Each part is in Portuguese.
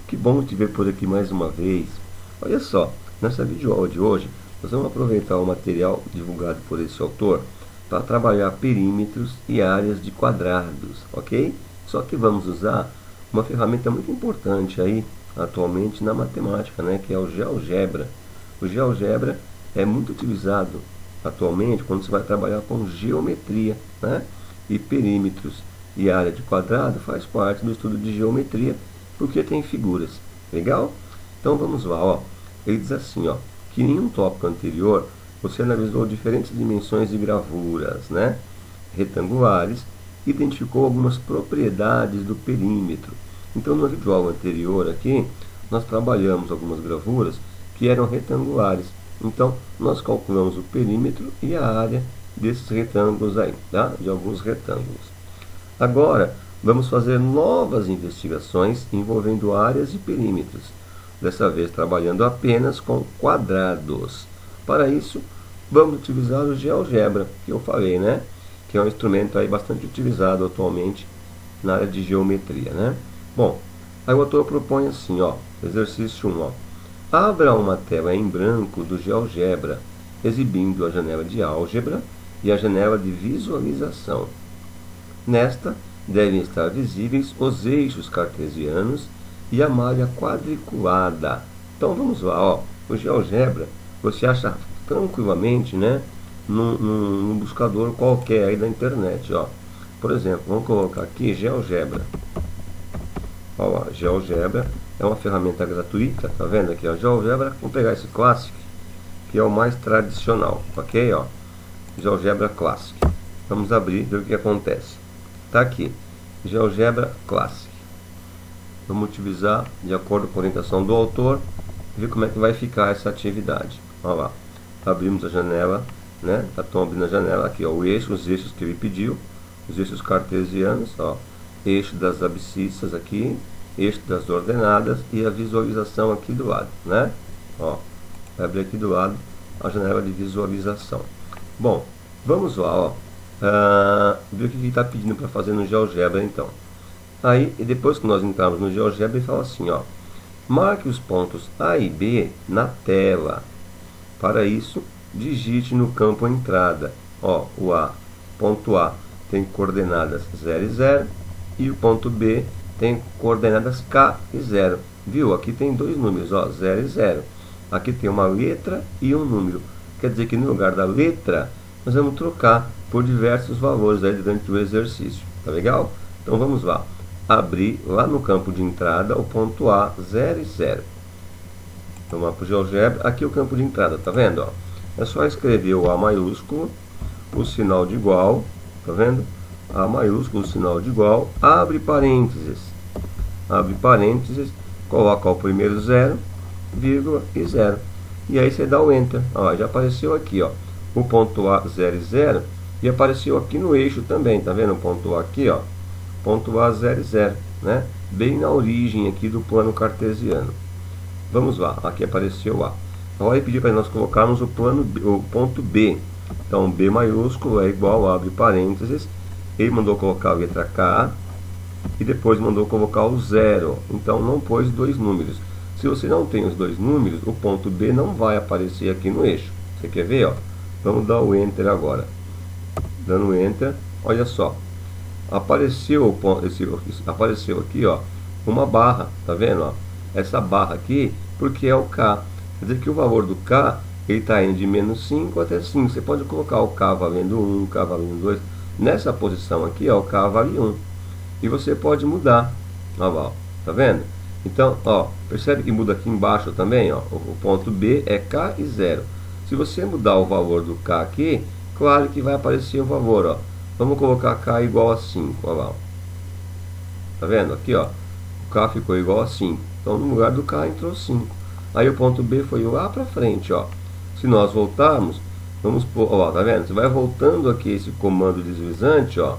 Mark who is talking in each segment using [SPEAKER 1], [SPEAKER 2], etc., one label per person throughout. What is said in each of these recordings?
[SPEAKER 1] Que bom te ver por aqui mais uma vez. Olha só, nessa videoaula de hoje, nós vamos aproveitar o material divulgado por esse autor para trabalhar perímetros e áreas de quadrados, ok? Só que vamos usar uma ferramenta muito importante aí, atualmente na matemática, né, que é o GeoGebra. O GeoGebra é muito utilizado atualmente quando você vai trabalhar com geometria, né? E perímetros e área de quadrado faz parte do estudo de geometria, porque tem figuras. Legal? Então vamos lá, ó. Ele diz assim, ó, que em um tópico anterior você analisou diferentes dimensões de gravuras, né, retangulares, e identificou algumas propriedades do perímetro. Então no vídeo anterior aqui, nós trabalhamos algumas gravuras que eram retangulares. Então nós calculamos o perímetro e a área desses retângulos aí, tá? De alguns retângulos. Agora, vamos fazer novas investigações envolvendo áreas e perímetros, dessa vez trabalhando apenas com quadrados. Para isso, vamos utilizar o GeoGebra, que eu falei, né? Que é um instrumento aí bastante utilizado atualmente na área de geometria, né? Bom, aí o autor propõe assim, ó, exercício 1, ó. Abra uma tela em branco do GeoGebra, exibindo a janela de álgebra e a janela de visualização. Nesta, devem estar visíveis os eixos cartesianos e a malha quadriculada. Então vamos lá, ó. O GeoGebra você acha tranquilamente, né, num buscador qualquer aí da internet, ó. Por exemplo, vamos colocar aqui GeoGebra. Ó lá, GeoGebra é uma ferramenta gratuita, tá vendo aqui, ó, GeoGebra. Vamos pegar esse Classic, que é o mais tradicional, ok, ó. GeoGebra Classic. Vamos abrir e ver o que acontece. Tá aqui, GeoGebra Classic. Vamos utilizar de acordo com a orientação do autor, ver como é que vai ficar essa atividade. Olha lá, abrimos a janela, né? Estão abrindo a janela aqui, ó, os eixos que ele pediu, os eixos cartesianos, ó, eixo das abscissas aqui, eixo das ordenadas e a visualização aqui do lado, né? Ó, vai abrir aqui do lado a janela de visualização. Bom, vamos lá, ó. Ver o que ele está pedindo para fazer no GeoGebra então. Aí, depois que nós entramos no GeoGebra, ele fala assim, ó, marque os pontos A e B na tela. Para isso, digite no campo entrada, ó, o ponto A tem coordenadas 0 e 0 e o ponto B tem coordenadas K e 0. Viu? Aqui tem dois números, ó, 0 e 0. Aqui tem uma letra e um número. Quer dizer que no lugar da letra, nós vamos trocar por diversos valores aí durante o exercício. Tá legal? Então vamos lá. Abrir lá no campo de entrada o ponto A, 0 e 0. Vamos lá para o GeoGebra. Aqui é o campo de entrada, tá vendo? Ó? É só escrever o A maiúsculo, o sinal de igual, tá vendo? A maiúsculo, o sinal de igual, abre parênteses. Abre parênteses, coloca o primeiro 0, vírgula e 0. E aí você dá o Enter. Ó, já apareceu aqui, ó, o ponto A, 0 e 0. E apareceu aqui no eixo também, tá vendo o ponto A aqui, ó? Ponto A, 0 e 0, né? Bem na origem aqui do plano cartesiano. Vamos lá, aqui apareceu A. Agora ele pediu para nós colocarmos o ponto B. Então, B maiúsculo é igual, abre parênteses. Ele mandou colocar a letra K e depois mandou colocar o 0. Então, não pôs dois números. Se você não tem os dois números, o ponto B não vai aparecer aqui no eixo. Você quer ver, ó? Vamos dar o Enter agora. Dando Enter, olha só. Apareceu aqui, ó, uma barra, tá vendo, ó? Essa barra aqui, porque é o K. Quer dizer que o valor do K, ele está indo de menos 5 até 5. Você pode colocar o K valendo 1, K valendo 2. Nessa posição aqui, ó, o K vale 1. E você pode mudar. Ó, ó, tá vendo? Então, ó, percebe que muda aqui embaixo também, ó. O ponto B é K e 0. Se você mudar o valor do K aqui, claro que vai aparecer o valor, ó. Vamos colocar K igual a 5, ó lá. Tá vendo? Aqui, ó. O K ficou igual a 5. Então, no lugar do K entrou 5. Aí o ponto B foi lá para frente, ó. Se nós voltarmos, vamos pôr, ó, tá vendo? Você vai voltando aqui esse comando deslizante, ó.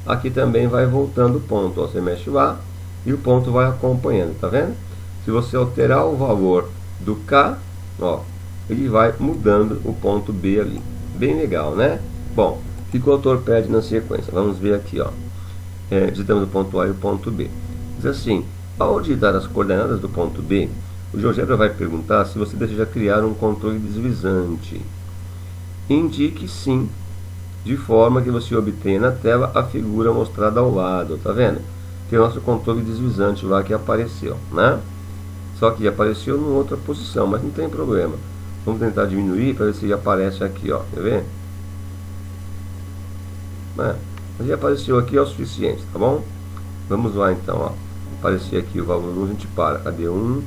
[SPEAKER 1] Aqui também vai voltando o ponto, ó. Você mexe lá e o ponto vai acompanhando, tá vendo? Se você alterar o valor do K, ó, ele vai mudando o ponto B ali. Bem legal, né? Bom, o que o autor pede na sequência? Vamos ver aqui, ó. Digitamos o ponto A e o ponto B. Diz assim, Ao digitar as coordenadas do ponto B, o GeoGebra vai perguntar se você deseja criar um controle deslizante. Indique sim, de forma que você obtenha na tela a figura mostrada ao lado, tá vendo? Tem o nosso controle deslizante lá que apareceu, né? Só que apareceu em outra posição, mas não tem problema. Vamos tentar diminuir para ver se ele aparece aqui, ó. Quer ver? Mas ele apareceu aqui é o suficiente, tá bom? Vamos lá então, ó. Aparecer aqui o valor 1, a gente para. Cadê 1?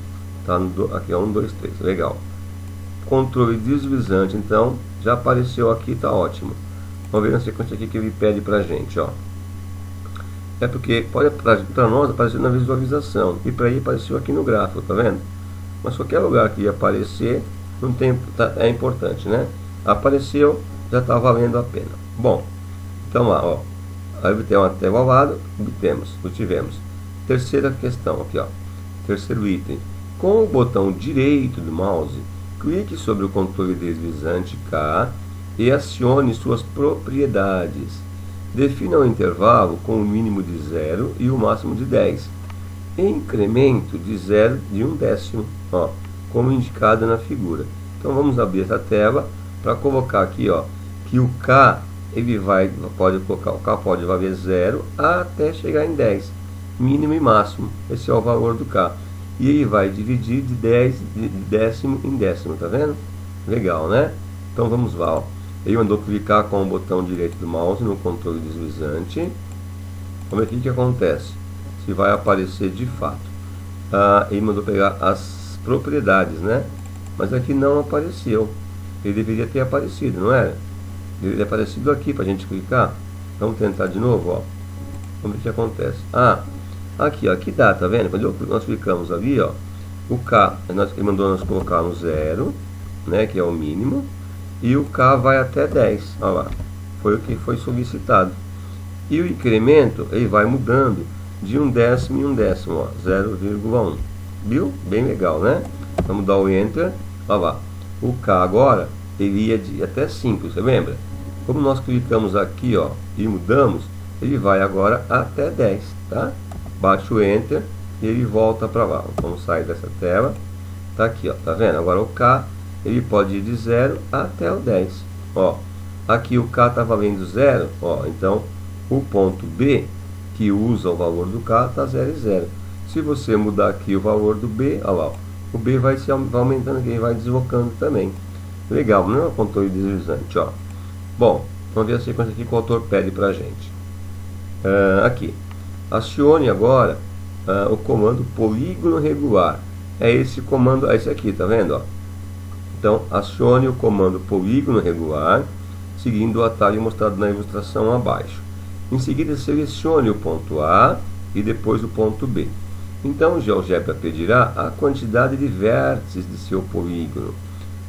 [SPEAKER 1] Tá no aqui é 1, 2, 3. Legal. Controle deslizante, então, já apareceu aqui, tá ótimo. Vamos ver na sequência aqui que ele pede pra gente, ó. É porque pode para nós aparecer na visualização e para ele apareceu aqui no gráfico, tá vendo? Mas qualquer lugar que aparecer não tem, é importante, né? Apareceu, já está valendo a pena. Bom, então lá, ó, aí obtemos até o lado, obtivemos. Terceira questão aqui, ó, terceiro item. Com o botão direito do mouse, clique sobre o controle deslizante K e acione suas propriedades. Defina o intervalo com o mínimo de 0 e o máximo de 10. Incremento de 0 de 1/10, ó, como indicado na figura. Então vamos abrir essa tela para colocar aqui, ó, que o K ele pode colocar, o K pode valer 0 até chegar em 10, mínimo e máximo. Esse é o valor do K. E ele vai dividir de 10 de décimo em décimo, tá vendo? Legal, né? Então vamos lá, ó. Ele mandou clicar com o botão direito do mouse no controle deslizante. Vamos ver o que acontece. Se vai aparecer de fato. Ele mandou pegar as propriedades, né? Mas aqui não apareceu. Ele deveria ter aparecido, não era? Deveria ter aparecido aqui para a gente clicar. Vamos tentar de novo, ó. Vamos ver o que acontece. Aqui, ó, aqui dá, tá vendo? Quando nós clicamos ali, ó, o K, ele mandou nós colocar no 0, né? Que é o mínimo. E o K vai até 10, olha lá, foi o que foi solicitado. E o incremento, ele vai mudando de 1/10 em 1/10, ó, 0,1. Viu? Bem legal, né? Vamos dar o Enter, olha lá. O K agora, ele ia de até 5, você lembra? Como nós clicamos aqui, ó, e mudamos, ele vai agora até 10, tá? Bate o Enter e ele volta para lá. Vamos sair dessa tela. Tá aqui, ó, tá vendo? Agora o K ele pode ir de 0 até o 10. Ó, aqui o K está valendo 0, ó, então o ponto B, que usa o valor do K, está 0 e 0. Se você mudar aqui o valor do B, ó lá, ó, o B vai aumentando aqui, vai deslocando também. Legal, não é um controle deslizante, ó. Bom, vamos ver a sequência aqui que o autor pede para a gente. Aqui, acione agora o comando polígono regular. É esse comando, é esse aqui, tá vendo, ó? Então, acione o comando polígono regular, seguindo o atalho mostrado na ilustração abaixo. Em seguida, selecione o ponto A e depois o ponto B. Então, o GeoGebra pedirá a quantidade de vértices de seu polígono.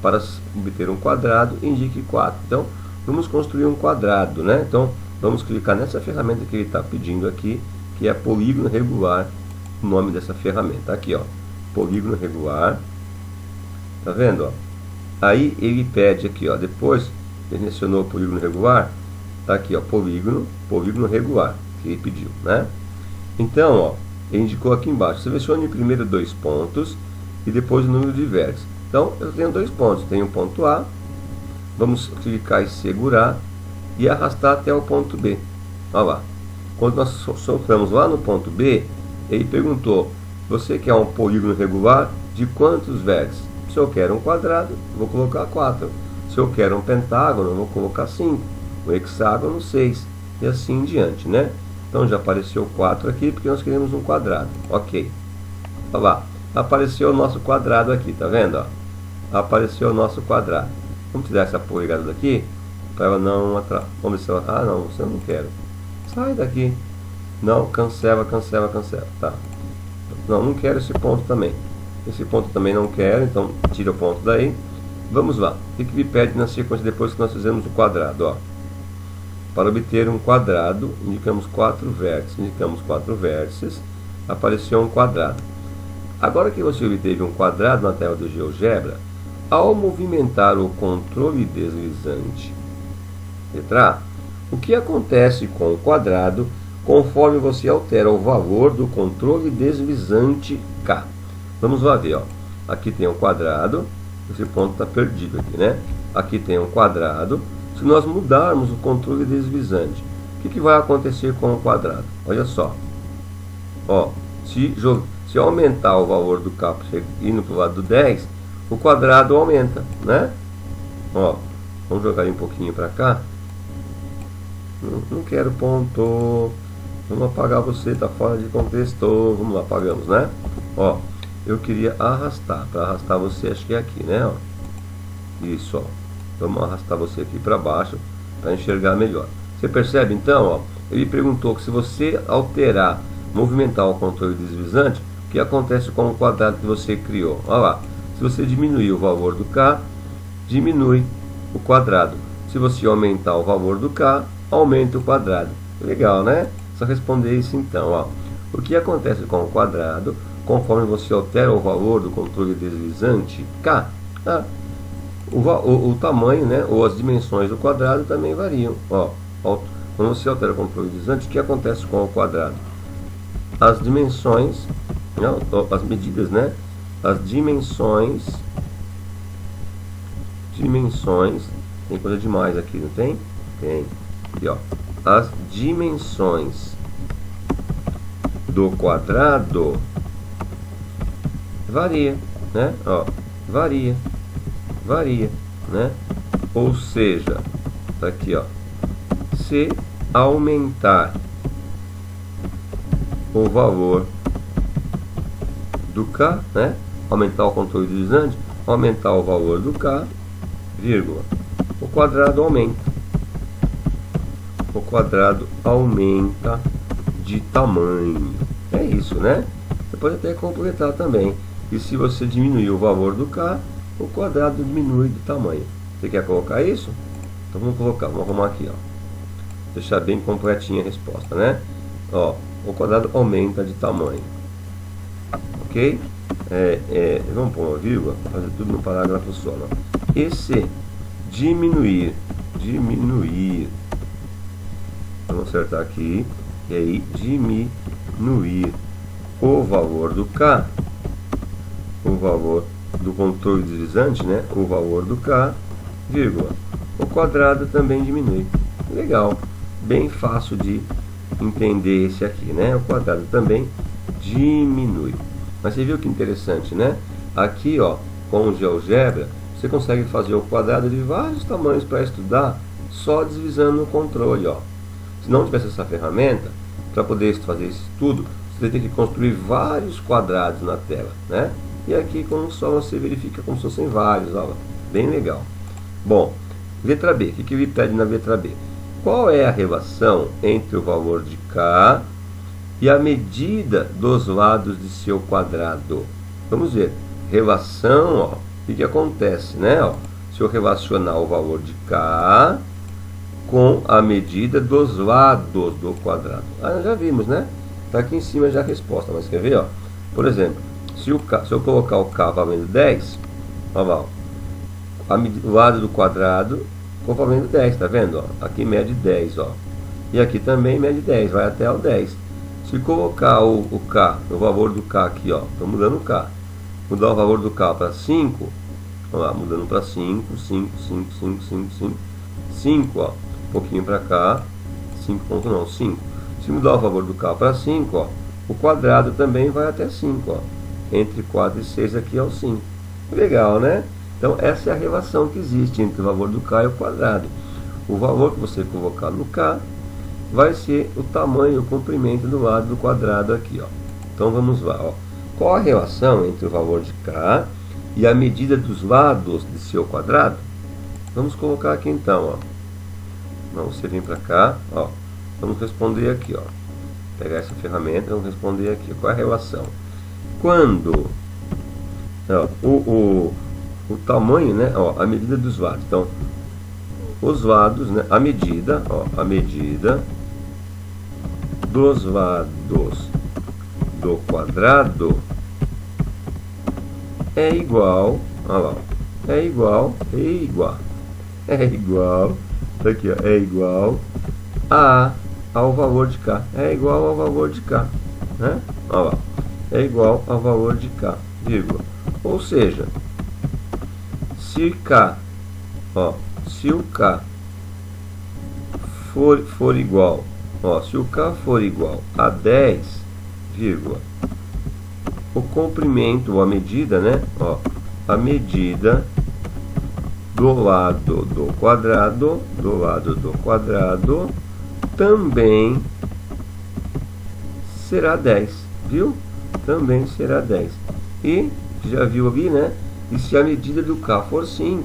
[SPEAKER 1] Para obter um quadrado, indique 4. Então, vamos construir um quadrado, né? Então, vamos clicar nessa ferramenta que ele está pedindo aqui, que é polígono regular, o nome dessa ferramenta. Aqui, ó, polígono regular. Tá vendo, ó? Aí ele pede aqui, ó, depois ele mencionou o polígono regular, tá aqui, ó, polígono regular, que ele pediu, né? Então, ó, ele indicou aqui embaixo, selecione primeiro 2 pontos e depois o número de vértices. Então, eu tenho 2 pontos, tenho o ponto A, vamos clicar e segurar e arrastar até o ponto B. Olha lá, quando nós soltamos lá no ponto B, ele perguntou, você quer um polígono regular de quantos vértices? Se eu quero um quadrado, vou colocar 4. Se eu quero um pentágono, vou colocar 5. Um hexágono, 6. E assim em diante, né? Então já apareceu 4 aqui, porque nós queremos um quadrado. Ok. Olha lá. Apareceu o nosso quadrado aqui, tá vendo? Ó? Apareceu o nosso quadrado. Vamos tirar essa polegada daqui, para ela não atrapalhar. Vamos ver se ela... Ah, não, você não quero. Sai daqui. Não, cancela. Tá. Não, não quero esse ponto também. Esse ponto também não quero, então tira o ponto daí. Vamos lá. O que me pede na sequência depois que nós fizemos o quadrado? Ó. Para obter um quadrado, indicamos 4 vértices. Apareceu um quadrado. Agora que você obteve um quadrado na tela do GeoGebra, ao movimentar o controle deslizante, letra A, o que acontece com o quadrado conforme você altera o valor do controle deslizante K. Vamos lá ver, ó. Aqui tem um quadrado, esse ponto está perdido aqui, né? Aqui tem um quadrado. Se nós mudarmos o controle deslizante, o que vai acontecer com o quadrado? Olha só. Ó, se aumentar o valor do K indo para o lado do 10, o quadrado aumenta, né? Ó, vamos jogar um pouquinho para cá. Não quero ponto. Vamos apagar você, tá fora de contexto. Vamos lá, apagamos, né? Ó, eu queria arrastar. Para arrastar você, acho que é aqui, né? Ó. Isso, ó. Vamos arrastar você aqui para baixo para enxergar melhor. Você percebe então, ó? Ele perguntou que se você alterar, movimentar o controle deslizante, o que acontece com o quadrado que você criou? Olha lá. Se você diminuir o valor do K, diminui o quadrado. Se você aumentar o valor do K, aumenta o quadrado. Legal, né? Só responder isso então, ó. O que acontece com o quadrado conforme você altera o valor do controle deslizante K? O tamanho, né, ou as dimensões do quadrado também variam. Ó, quando você altera o controle deslizante, o que acontece com o quadrado? As dimensões, não, as medidas, né? As dimensões, tem coisa demais aqui, não tem? Tem. Aqui, ó. As dimensões do quadrado varia, né? Ó, varia, né? Ou seja, tá aqui, ó. Se aumentar o valor do K, né? Aumentar o controle deslizante, aumentar o valor do K, vírgula, o quadrado aumenta. O quadrado aumenta de tamanho. É isso, né? Você pode até completar também. E se você diminuir o valor do K, o quadrado diminui de tamanho. Você quer colocar isso? Então vamos colocar, vamos arrumar aqui, ó. Deixar bem completinha a resposta, né? Ó, o quadrado aumenta de tamanho. Ok? Vamos pôr uma vírgula, fazer tudo no parágrafo só, né? E se diminuir, vamos acertar aqui, e aí diminuir o valor do K, o valor do controle deslizante, né? O valor do K, vírgula, o quadrado também diminui. Legal, bem fácil de entender esse aqui, né? O quadrado também diminui. Mas você viu que interessante, né? Aqui, ó, com o GeoGebra, você consegue fazer o quadrado de vários tamanhos para estudar só deslizando o controle, ó. Se não tivesse essa ferramenta, para poder fazer esse estudo, você tem que construir vários quadrados na tela, né? E aqui, como só você verifica como se fossem vários, ó, bem legal. Bom, letra B, o que ele pede na letra B? Qual é a relação entre o valor de K e a medida dos lados de seu quadrado? Vamos ver. Relação, ó, o que acontece, né? Ó, se eu relacionar o valor de K com a medida dos lados do quadrado. Já vimos, né? Está aqui em cima já a resposta, mas quer ver, ó? Por exemplo, se eu colocar o K valendo 10, ó lá, ó, o lado do quadrado ficou valendo 10, tá vendo? Ó? Aqui mede 10, ó. E aqui também mede 10, vai até o 10. Se colocar o K, o valor do K aqui, ó, estou mudando o K. Mudar o valor do K para 5, ó lá, mudando para 5, 5, ó. Um pouquinho para cá, 5. Se mudar o valor do K para 5, ó, o quadrado também vai até 5, ó. Entre 4 e 6 aqui é o 5. Legal, né? Então essa é a relação que existe entre o valor do K e o quadrado. O valor que você colocar no K vai ser o tamanho, o comprimento do lado do quadrado aqui, ó. Então vamos lá, ó. Qual a relação entre o valor de K e a medida dos lados de seu quadrado? Vamos colocar aqui então, ó. Vamos vir para cá, ó. Vamos responder aqui, ó. Pegar essa ferramenta, vamos responder aqui. Qual é a relação? Quando ó, o tamanho, né? Ó, a medida dos lados. Então, os lados, né? A medida, ó, a medida dos lados do quadrado é igual, olha lá, é igual, aqui, ó, é igual a ao valor de K. É igual ao valor de K, né? Olha lá. É igual ao valor de K, vírgula. Ou seja, se K, ó, se o K for igual, ó, se o K for igual a 10, vírgula, o comprimento, ou a medida, né? Ó, a medida do lado do quadrado também será 10, viu? Também será 10. E, já viu ali, né? E se a medida do K for 5,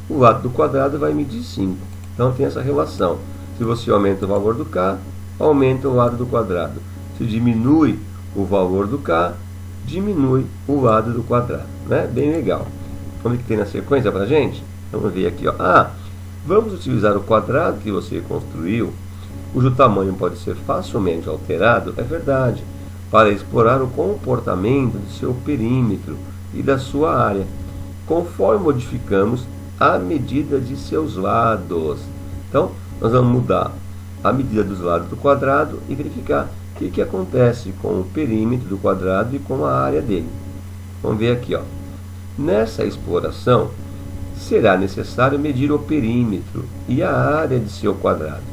[SPEAKER 1] o lado do quadrado vai medir 5. Então tem essa relação. Se você aumenta o valor do K, aumenta o lado do quadrado. Se diminui o valor do K, diminui o lado do quadrado, né? Bem legal. Vamos ver o que tem na sequência pra gente? Vamos ver aqui, ó. Ah, vamos utilizar o quadrado que você construiu, cujo tamanho pode ser facilmente alterado, é verdade, para explorar o comportamento do seu perímetro e da sua área, conforme modificamos a medida de seus lados. Então, nós vamos mudar a medida dos lados do quadrado e verificar o que acontece com o perímetro do quadrado e com a área dele. Vamos ver aqui, ó. Nessa exploração, será necessário medir o perímetro e a área de seu quadrado.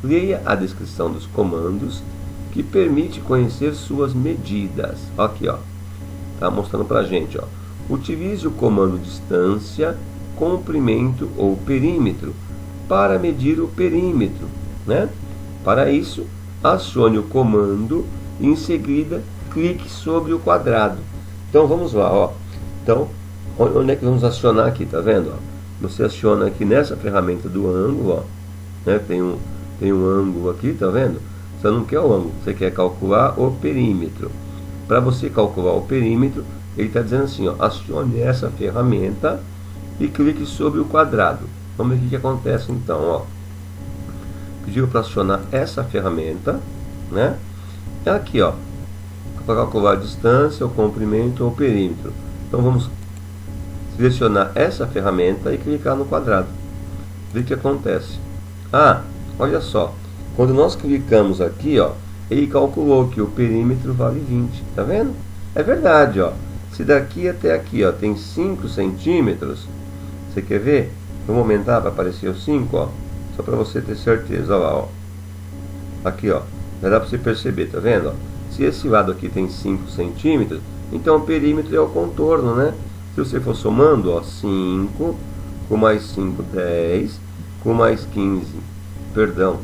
[SPEAKER 1] Leia a descrição dos comandos que permite conhecer suas medidas. Aqui, ó. Tá mostrando pra gente, ó. Utilize o comando distância, comprimento ou perímetro para medir o perímetro, né? Para isso, acione o comando e em seguida clique sobre o quadrado. Então vamos lá, ó. Então, onde é que vamos acionar aqui, tá vendo? Ó? Você aciona aqui nessa ferramenta do ângulo, ó, né? Tem um ângulo aqui, tá vendo? Você não quer o ângulo, você quer calcular o perímetro. Para você calcular o perímetro, ele está dizendo assim, ó, acione essa ferramenta e clique sobre o quadrado. Vamos ver o que acontece então, ó. Pediu para acionar essa ferramenta, né? Aqui, ó, para calcular a distância, o comprimento ou o perímetro. Então vamos selecionar essa ferramenta e clicar no quadrado. Ver o que acontece. Ah, olha só. Quando nós clicamos aqui, ó, ele calculou que o perímetro vale 20. Tá vendo? É verdade, ó. Se daqui até aqui, ó, tem 5 centímetros, você quer ver? Vamos aumentar para aparecer os 5, ó. Só para você ter certeza, olha lá, ó. Aqui, ó. Já dá para você perceber, tá vendo? Ó? Se esse lado aqui tem 5 centímetros, então o perímetro é o contorno, né? Se você for somando, ó, 5, com mais 5, 10, com mais 15, perdão,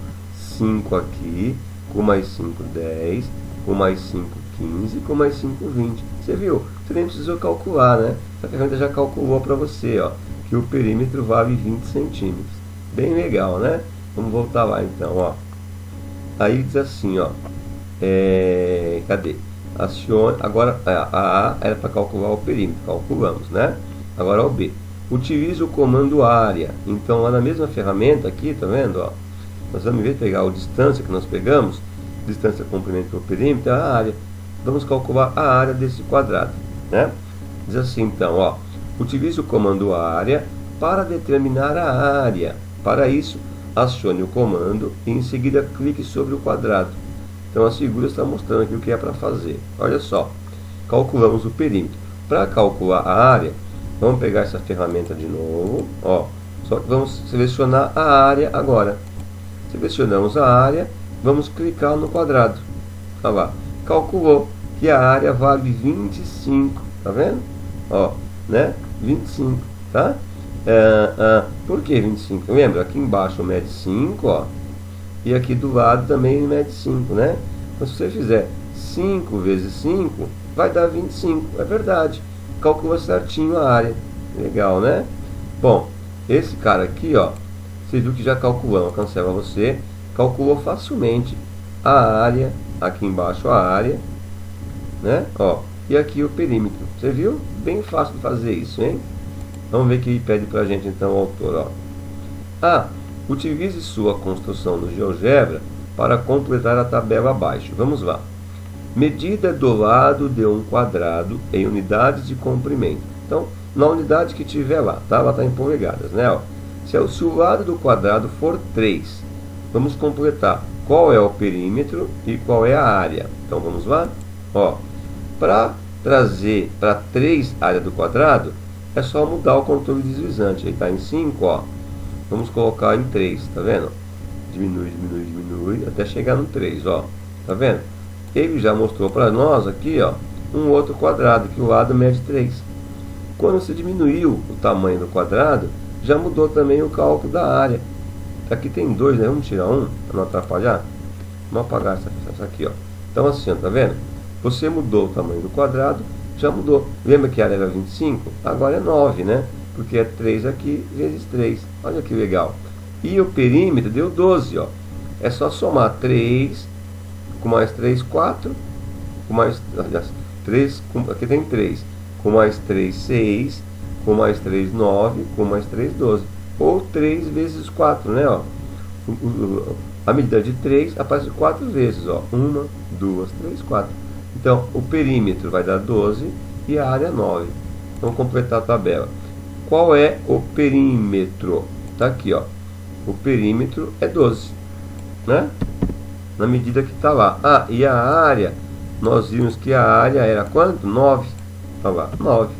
[SPEAKER 1] 5 aqui, com mais 5, 10, com mais 5, 15, com mais 5, 20. Você viu? Você nem precisou calcular, né? A ferramenta já calculou para você, ó, que o perímetro vale 20 centímetros. Bem legal, né? Vamos voltar lá então, ó. Aí diz assim, ó. Cadê? Acione. Agora a A era para calcular o perímetro, calculamos, né? Agora o B. Utilize o comando área. Então lá na mesma ferramenta aqui, tá vendo, ó? Nós vamos ver pegar a distância que nós pegamos, distância, comprimento ou perímetro, é a área. Vamos calcular a área desse quadrado, né? Diz assim então, ó. Utilize o comando área para determinar a área. Para isso, acione o comando e em seguida clique sobre o quadrado. Então a figura está mostrando aqui o que é para fazer. Olha só, calculamos o perímetro. Para calcular a área, vamos pegar essa ferramenta de novo, ó. Só que vamos selecionar a área agora. Selecionamos a área, vamos clicar no quadrado. Olha lá, calculou que a área vale 25, tá vendo? Ó, né? 25, tá? Por que 25? Lembra, aqui embaixo mede 5, ó. E aqui do lado também mede 5, né? Então se você fizer 5 vezes 5, vai dar 25. É verdade. Calcula certinho a área. Legal, né? Bom, esse cara aqui, ó, você viu que já calculando, cancela você, calculou facilmente a área, aqui embaixo a área, né? Ó, e aqui o perímetro. Você viu? Bem fácil de fazer isso, hein? Vamos ver o que pede pra gente então o autor, ó. Utilize sua construção no GeoGebra para completar a tabela abaixo. Vamos lá. Medida do lado de um quadrado em unidades de comprimento. Então, na unidade que tiver lá, tá? Ela está em polegadas, né? Ó. Se o lado do quadrado for 3, vamos completar. qual é o perímetro e qual é a área. Então vamos lá. Para trazer para 3 área do quadrado, é só mudar o controle deslizante. Ele está em 5, ó. Vamos colocar em 3, tá vendo? Diminui, diminui, diminui, até chegar no 3, ó. Tá vendo? Ele já mostrou para nós aqui, ó, um outro quadrado, que o lado mede 3. Quando você diminuiu o tamanho do quadrado, já mudou também o cálculo da área. Aqui tem 2, né? Vamos tirar um, para não atrapalhar. Vamos apagar essa aqui, ó. Então assim, ó, tá vendo? Você mudou o tamanho do quadrado, já mudou. Lembra que a área era 25? Agora é 9, né? Porque é 3 aqui vezes 3. Olha que legal. E o perímetro deu 12, ó. É só somar 3 com mais 3, 4. Com mais, aliás, 3, aqui tem 3. Com mais 3, 6. Com mais 3, 9. Com mais 3, 12. Ou 3 vezes 4, né? Ó. A medida de 3 aparece 4 vezes, ó. 1, 2, 3, 4. Então, o perímetro vai dar 12 e a área 9. Vamos completar a tabela. Qual é o perímetro? Está aqui, ó. O perímetro é 12, né? Na medida que está lá. Ah, e a área, nós vimos que a área era quanto? 9. Está lá, 9.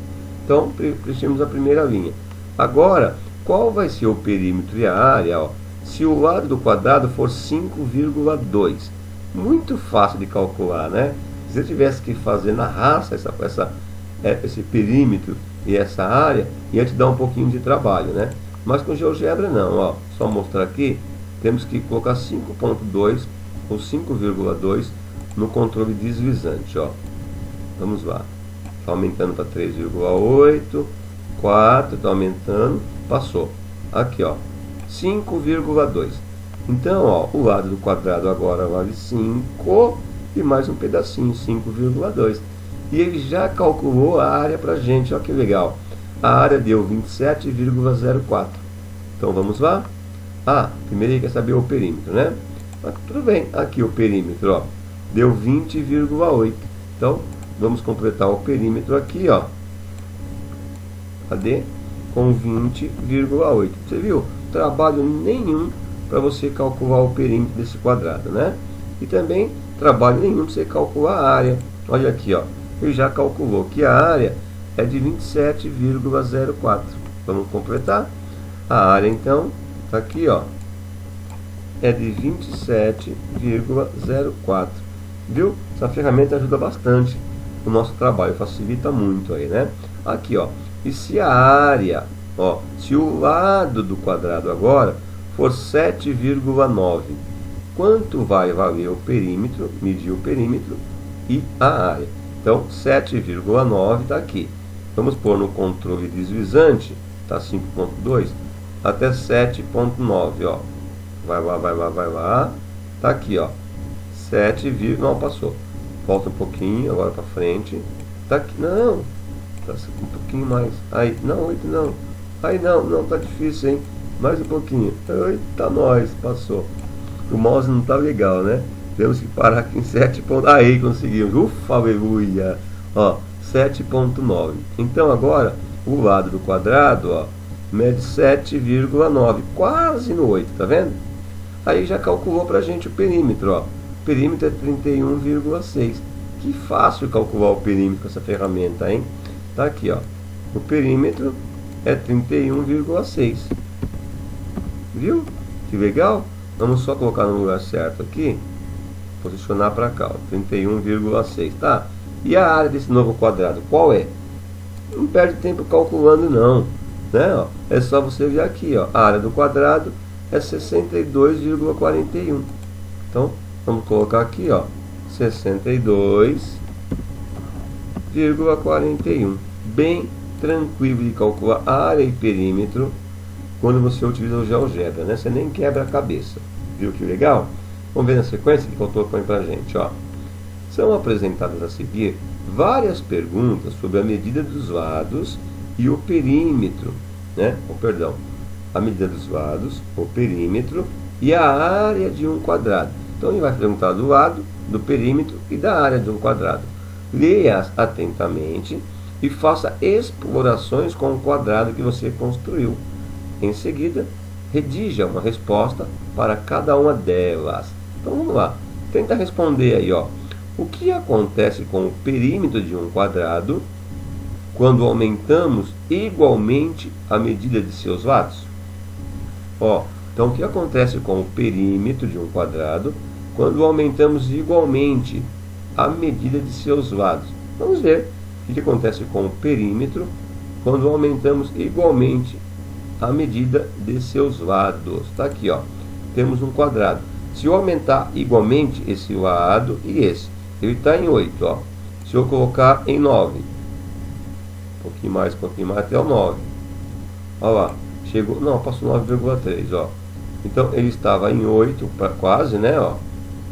[SPEAKER 1] Então, preenchemos a primeira linha. Agora, qual vai ser o perímetro e a área? Ó? Se o lado do quadrado for 5,2. Muito fácil de calcular, né? Se eu tivesse que fazer na raça esse perímetro e essa área, ia te dar um pouquinho de trabalho, né? Mas com GeoGebra não, ó. Só mostrar aqui, temos que colocar 5,2 ou 5,2 no controle deslizante, ó. Vamos lá. Está aumentando para 3,8, 4, está aumentando, passou. Aqui, ó, 5,2. Então, ó, o lado do quadrado agora vale 5 e mais um pedacinho, 5,2. E ele já calculou a área para a gente, ó que legal. A área deu 27,04. Então vamos lá. Ah, primeiro ele quer saber o perímetro, né? Mas tudo bem, aqui o perímetro, ó, deu 20,8. Então vamos completar o perímetro aqui, ó. Cadê? Com 20,8. Você viu? Trabalho nenhum para você calcular o perímetro desse quadrado, né? E também trabalho nenhum para você calcular a área. Olha aqui, ó. Ele já calculou que a área é de 27,04. Vamos completar. A área, então, está aqui, ó. É de 27,04. Viu? Essa ferramenta ajuda bastante o nosso trabalho. Facilita muito aí, né? Aqui, ó. E se a área, ó, se o lado do quadrado agora for 7,9, quanto vai valer o perímetro, medir o perímetro e a área? Então, 7,9 está aqui. Vamos pôr no controle deslizante, está 5,2, até 7,9, ó. Vai lá, vai lá, vai lá. Está aqui, ó. 7, não, passou. Volta um pouquinho, agora para frente. Está aqui, não. Tá um pouquinho mais. Aí, não, 8 não. Aí não, tá difícil, hein? Mais um pouquinho. Eita, nós, passou. O mouse não tá legal, né? Temos que parar aqui em 7. Aí, conseguimos. Ufa, aleluia. Ó, 7,9. Então, agora, o lado do quadrado, ó, mede 7,9. Quase no 8, tá vendo? Aí já calculou pra gente o perímetro, ó. O perímetro é 31,6. Que fácil calcular o perímetro com essa ferramenta, hein? Tá aqui, ó. O perímetro é 31,6. Viu? Que legal? Vamos só colocar no lugar certo aqui. Posicionar para cá, ó. 31,6, tá? E a área desse novo quadrado, qual é? Não perde tempo calculando não, né? Ó, é só você ver aqui, ó. A área do quadrado é 62,41. Então, vamos colocar aqui, ó. 62,41. Bem tranquilo de calcular área e perímetro quando você utiliza o GeoGebra, né? Você nem quebra a cabeça. Viu que legal? Vamos ver na sequência que o autor põe pra gente, ó. São apresentadas a seguir várias perguntas sobre a medida dos lados e o perímetro, né? Perdão, a medida dos lados, o perímetro e a área de um quadrado. Então ele vai perguntar do lado, do perímetro e da área de um quadrado. Leia-as atentamente e faça explorações com o quadrado que você construiu. Em seguida, redija uma resposta para cada uma delas. Então vamos lá, tenta responder aí, ó. O que acontece com o perímetro de um quadrado quando aumentamos igualmente a medida de seus lados? Ó, então o que acontece com o perímetro de um quadrado quando aumentamos igualmente a medida de seus lados? Vamos ver o que acontece com o perímetro quando aumentamos igualmente a medida de seus lados. Está aqui, ó. Temos um quadrado. Se eu aumentar igualmente esse lado e esse, ele está em 8, ó. Se eu colocar em 9, um pouquinho mais até o 9. Olha lá, chegou, não, passou 9,3, ó. Então ele estava em 8, quase, né, ó.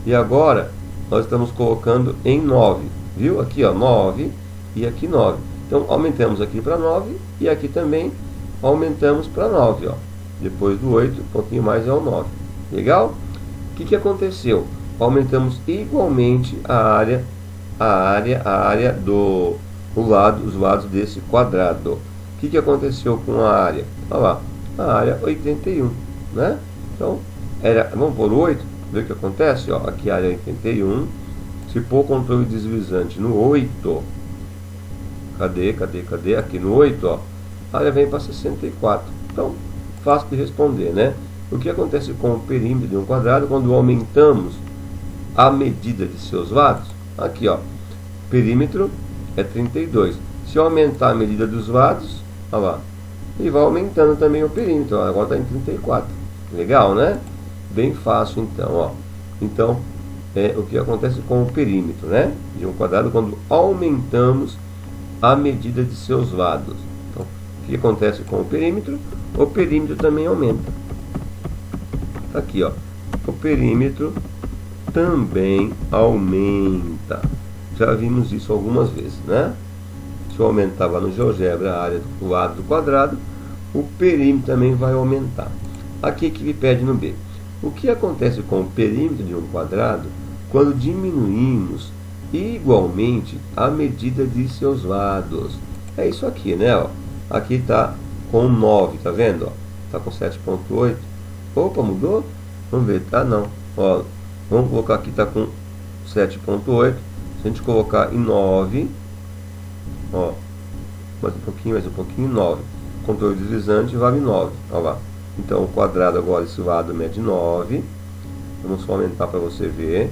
[SPEAKER 1] E agora nós estamos colocando em 9, viu? Aqui, ó, 9 e aqui 9. Então aumentamos aqui para 9 e aqui também aumentamos para 9, ó. Depois do 8, um pouquinho mais é o 9. Legal? O que aconteceu? Aumentamos igualmente a área do os lados desse quadrado. O que aconteceu com a área? Olha lá, a área 81, né? Então, vamos por 8, ver o que acontece, ó. Aqui a área 81, se pôr o controle deslizante no 8, cadê? Aqui no 8, ó, a área vem para 64. Então, fácil de responder, né? O que acontece com o perímetro de um quadrado quando aumentamos a medida de seus lados? Aqui, ó, perímetro é 32. Se eu aumentar a medida dos lados, olha lá, e vai aumentando também o perímetro, ó, agora está em 34. Legal, né? Bem fácil, então, ó. Então, o que acontece com o perímetro, né, de um quadrado quando aumentamos a medida de seus lados? Então, o que acontece com o perímetro? O perímetro também aumenta. Aqui, ó, o perímetro também aumenta. Já vimos isso algumas vezes, né? Se eu aumentar lá no GeoGebra a área do lado do quadrado, o perímetro também vai aumentar. Aqui que ele pede no B. O que acontece com o perímetro de um quadrado quando diminuímos igualmente a medida de seus lados? É isso aqui, né? Ó. Aqui está com 9, tá vendo? Está com 7,8. Opa, mudou? Vamos ver, tá? Não. Ó, vamos colocar aqui, está com 7,8. Se a gente colocar em 9, ó, mais um pouquinho, 9. Controle deslizante vale 9. Olha lá. Então o quadrado agora, esse lado mede 9. Vamos só aumentar para você ver.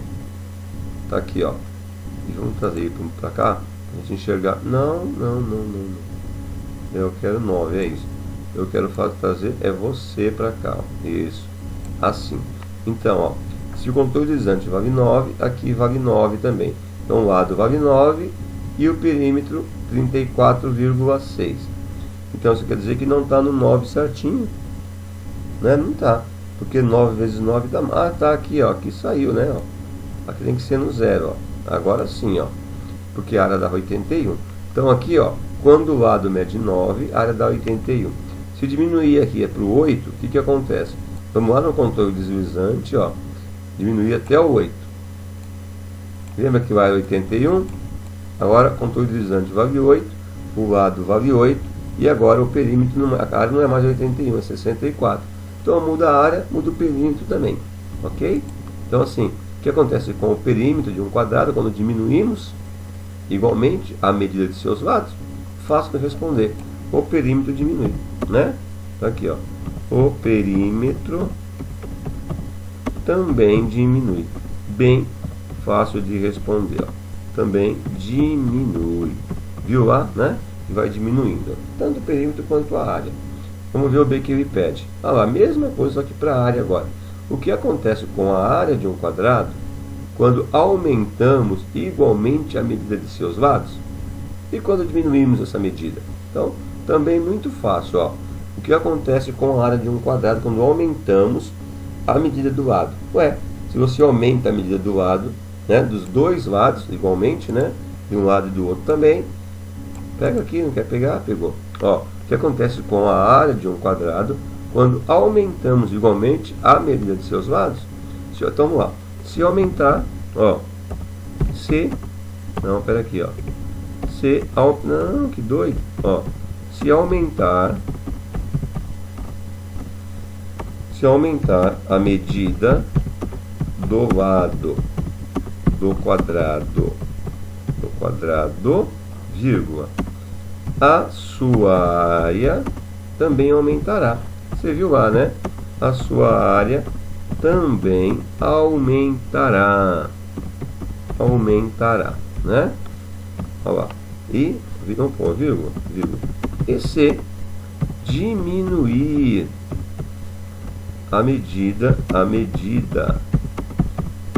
[SPEAKER 1] Tá aqui, ó. E vamos trazer ele para cá, para a gente enxergar. Não. Eu quero 9, é isso. Eu quero trazer você para cá, ó. Isso. Assim. Então, ó, se o controle deslizante vale 9, aqui vale 9 também. Então o lado vale 9 e o perímetro 34,6. Então isso quer dizer que não está no 9 certinho, né? Não está, porque 9 vezes 9 dá... Ah, tá aqui, ó, aqui saiu, né? Ó. Aqui tem que ser no 0, ó. Agora sim, ó, porque a área dá 81. Então aqui, ó, quando o lado mede 9, a área dá 81. Se diminuir aqui para o 8, o que acontece? Vamos lá no controle deslizante, ó, diminuir até o 8. Lembra que vale 81? Agora controle deslizante vale 8, o lado vale 8, e agora o perímetro, a área não é mais 81, é 64. Então muda a área, muda o perímetro também, ok? Então assim, o que acontece com o perímetro de um quadrado quando diminuímos igualmente a medida de seus lados? Fácil de responder, o perímetro diminui, né? Então aqui, ó, o perímetro também diminui. Bem fácil de responder, ó. Também diminui. Viu lá, né? E vai diminuindo, tanto o perímetro quanto a área. Vamos ver o B que ele pede. Ah lá, mesma coisa só que para a área agora. O que acontece com a área de um quadrado quando aumentamos igualmente a medida de seus lados? E quando diminuímos essa medida? Então, também muito fácil, ó. O que acontece com a área de um quadrado quando aumentamos a medida do lado? Ué, se você aumenta a medida do lado, né, dos dois lados igualmente, né, de um lado e do outro também, pega aqui, não quer pegar? Pegou. Ó, o que acontece com a área de um quadrado quando aumentamos igualmente a medida de seus lados? Então vamos lá. Se aumentar, ó, não, pera aqui, ó. Não, que doido. Ó, se aumentar a medida do lado do quadrado, vírgula, a sua área também aumentará. Você viu lá, né? A sua área também aumentará. Aumentará, né? Olha lá. E, vamos pôr vírgula, vírgula. E se diminuir a medida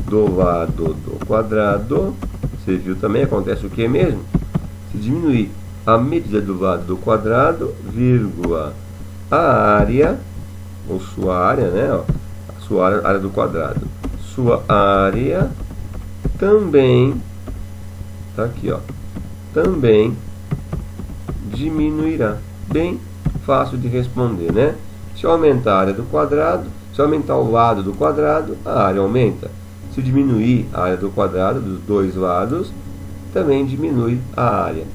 [SPEAKER 1] do lado do quadrado, você viu também, acontece o que mesmo? Se diminuir a medida do lado do quadrado, vírgula, a área, ou sua área, né? Ó, a sua área do quadrado, sua área também, tá aqui, ó, também diminuirá. Bem fácil de responder, né? Se eu aumentar a área do quadrado, se eu aumentar o lado do quadrado, a área aumenta. Se eu diminuir a área do quadrado dos dois lados, também diminui a área.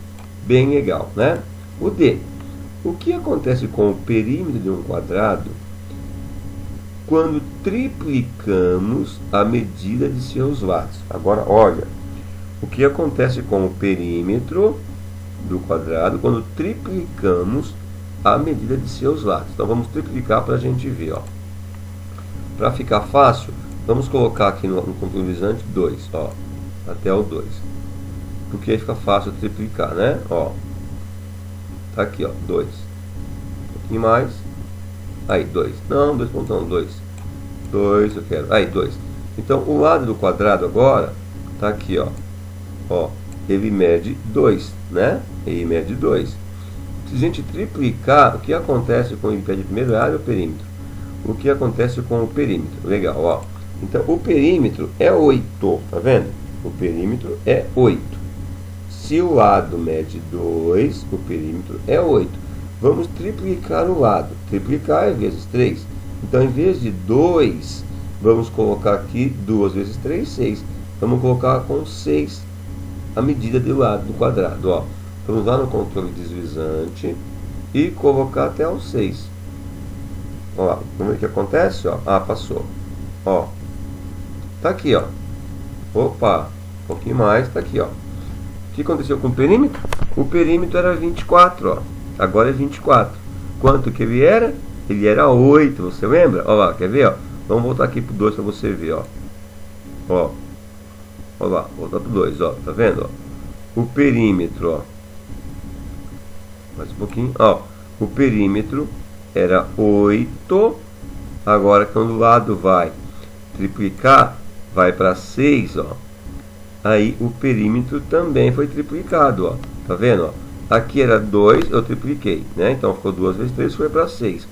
[SPEAKER 1] Bem legal, né? O D. O que acontece com o perímetro de um quadrado quando triplicamos a medida de seus lados? Agora, olha, o que acontece com o perímetro do quadrado quando triplicamos a medida de seus lados? Então, vamos triplicar para a gente ver, ó. Para ficar fácil, vamos colocar aqui no contabilizante 2, ó, até o 2. Porque aí fica fácil triplicar, né? Ó, tá aqui, ó, 2. Um pouquinho mais. Aí, 2. Não, 2 ponto não, 2. 2 eu quero. Aí, 2. Então, o lado do quadrado agora tá aqui, ó. Ó, ele mede 2, né? Ele mede 2. Se a gente triplicar, o que acontece com ele pede primeiro a área ou o perímetro? O que acontece com o perímetro? Legal, ó. Então, o perímetro é 8, tá vendo? O perímetro é 8. Se o lado mede 2, o perímetro é 8. Vamos triplicar o lado. Triplicar é vezes 3. Então, em vez de 2, vamos colocar aqui 2 vezes 3, 6. Vamos colocar com 6 a medida do lado do quadrado, ó. Vamos lá no controle deslizante e colocar até o 6. Ó lá, vamos ver o que acontece, ó. Ah, passou. Ó. Tá aqui, ó. Opa, um pouquinho mais, tá aqui, ó. O que aconteceu com o perímetro? O perímetro era 24, ó. Agora é 24. Quanto que ele era? Ele era 8, você lembra? Ó lá, quer ver, ó? Vamos voltar aqui pro 2 para você ver, ó. Ó. Ó lá, voltar pro 2, ó. Tá vendo, ó? O perímetro, ó. Mais um pouquinho, ó. O perímetro era 8. Agora, quando o lado vai triplicar, vai para 6, ó. Aí o perímetro também foi triplicado, ó. Tá vendo, ó? Aqui era 2, eu tripliquei, né? Então ficou 2 vezes 3, foi para 6.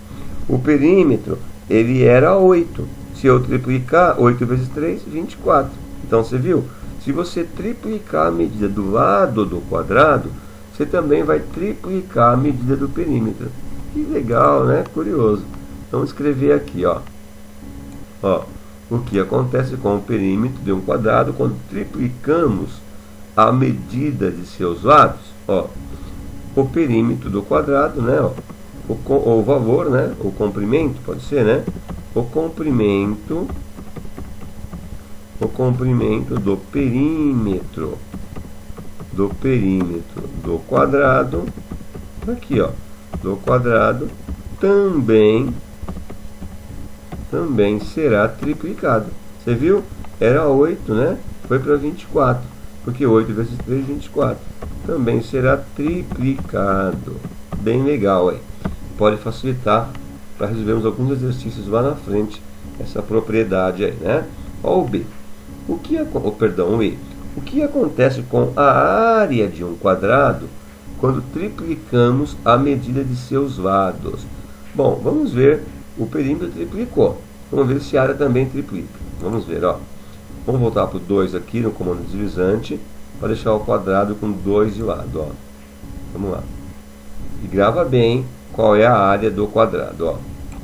[SPEAKER 1] O perímetro, ele era 8. Se eu triplicar, 8 vezes 3, 24. Então você viu? Se você triplicar a medida do lado do quadrado, você também vai triplicar a medida do perímetro. Que legal, né? Curioso. Vamos escrever aqui, ó. Ó, o que acontece com o perímetro de um quadrado quando triplicamos a medida de seus lados? Ó, o perímetro do quadrado, né? Ó, o valor, né? O comprimento, pode ser, né? O comprimento do perímetro do quadrado, aqui, ó, do quadrado também será triplicado. Você viu? Era 8, né? Foi para 24, porque 8 vezes 3, 24. Também será triplicado. Bem legal, aí. Pode facilitar para resolvermos alguns exercícios lá na frente, essa propriedade aí, né? Ó, o B. O E. O que acontece com a área de um quadrado quando triplicamos a medida de seus lados? Bom, vamos ver. O perímetro triplicou. Vamos ver se a área também triplica. Vamos ver, ó. Vamos voltar para o 2 aqui no comando deslizante para deixar o quadrado com 2 de lado, ó. Vamos lá. E grava bem qual é a área do quadrado, ó.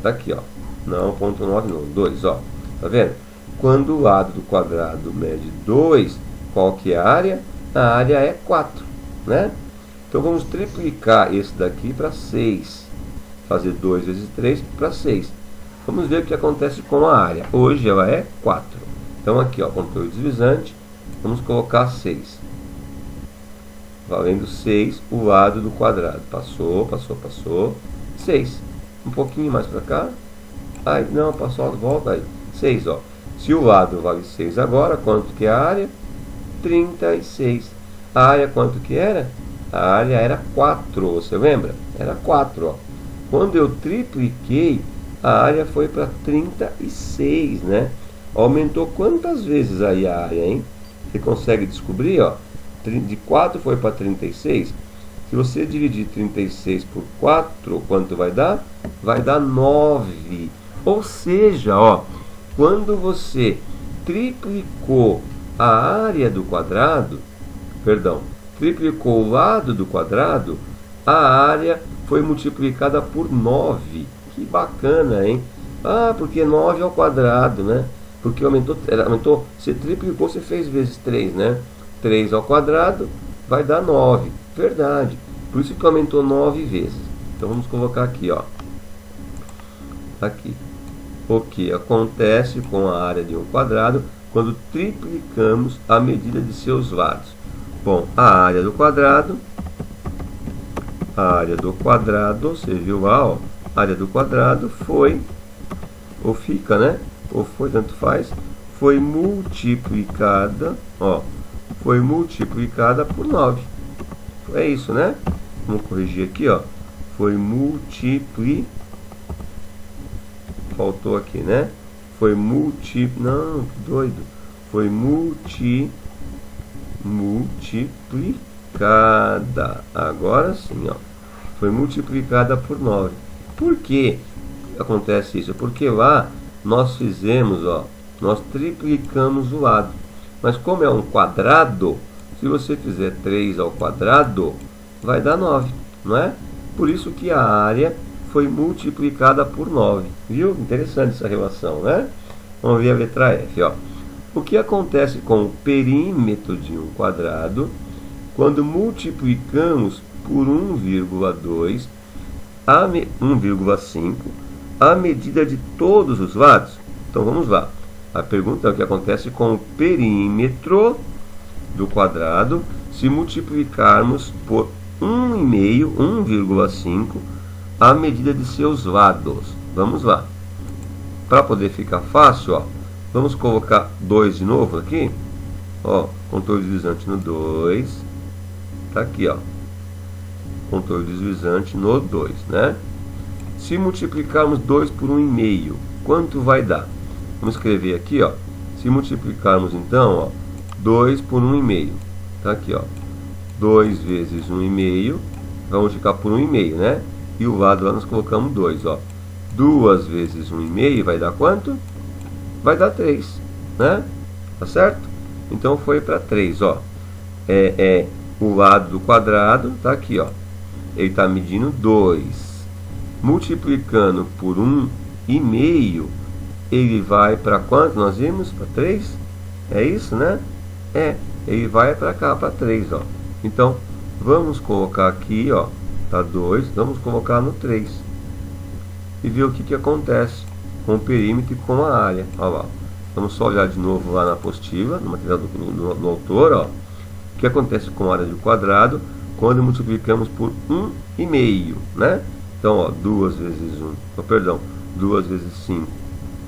[SPEAKER 1] Tá aqui, ó. Não, ponto 9 não, 2, ó. Tá vendo? Quando o lado do quadrado mede 2, qual que é a área? A área é 4, né? Então vamos triplicar esse daqui para 6. Fazer 2 vezes 3 para 6. Vamos ver o que acontece com a área. Hoje ela é 4. Então aqui, ó, controle divisante, vamos colocar 6. Valendo 6 o lado do quadrado. Passou, passou, passou. 6. Um pouquinho mais para cá. Aí, não, passou, volta aí. 6, ó. Se o lado vale 6 agora, quanto que é a área? 36. A área quanto que era? A área era 4, você lembra? Era 4, ó. Quando eu tripliquei, a área foi para 36, né? Aumentou quantas vezes aí a área, hein? Você consegue descobrir, ó? De 4 foi para 36. Se você dividir 36 por 4, quanto vai dar? Vai dar 9. Ou seja, ó, quando você triplicou a área do quadrado, triplicou o lado do quadrado, a área foi multiplicada por 9. Que bacana, hein? Ah, porque 9 ao quadrado, né? Porque aumentou, você triplicou, você fez vezes 3, né? 3 ao quadrado vai dar 9. Verdade. Por isso que aumentou 9 vezes. Então vamos colocar aqui, ó. Aqui. O que acontece com a área de um quadrado quando triplicamos a medida de seus lados? Bom, a área do quadrado, você viu lá, ó, a área do quadrado foi, ou fica, né? Ou foi, tanto faz, foi multiplicada, ó, foi multiplicada por 9. É isso, né? Vamos corrigir aqui, ó. Foi faltou aqui, né? Foi não, que doido. Foi multiplicada. Agora sim, ó. Foi multiplicada por 9. Por que acontece isso? Porque lá nós fizemos, ó, nós triplicamos o lado. Mas como é um quadrado, se você fizer 3 ao quadrado, vai dar 9, não é? Por isso que a área foi multiplicada por 9. Viu? Interessante essa relação, né? Vamos ver a letra F, ó. O que acontece com o perímetro de um quadrado quando multiplicamos por 1,2 a 1,5 a medida de todos os lados? Então vamos lá. A pergunta é o que acontece com o perímetro do quadrado se multiplicarmos por 1,5 a medida de seus lados. Vamos lá. Para poder ficar fácil, ó, vamos colocar 2 de novo aqui. Ó, controle divisante no 2. Tá aqui, ó. Controle divisante no 2, né? Se multiplicarmos 2 por 1,5, quanto vai dar? Vamos escrever aqui, ó. Se multiplicarmos então, ó, 2 por 1,5. Tá aqui, ó. 2 vezes 1,5, vamos multiplicar por 1,5, né? E o lado lá nós colocamos 2, ó. 2 vezes 1,5 vai dar quanto? Vai dar 3, né? Tá certo? Então foi para 3, ó. O lado do quadrado tá aqui, ó. Ele está medindo 2. Multiplicando por 1,5, ele vai para quanto? Nós vimos? Para 3? É isso, né? Ele vai para cá, para 3, ó. Então, vamos colocar aqui, ó. Tá 2, vamos colocar no 3. E ver o que acontece com o perímetro e com a área. Ó lá. Vamos só olhar de novo lá na apostila, no material do autor, ó. O que acontece com a área do quadrado quando multiplicamos por 1,5, né? Então, ó, 2 vezes 1, oh, perdão, 2 vezes 5.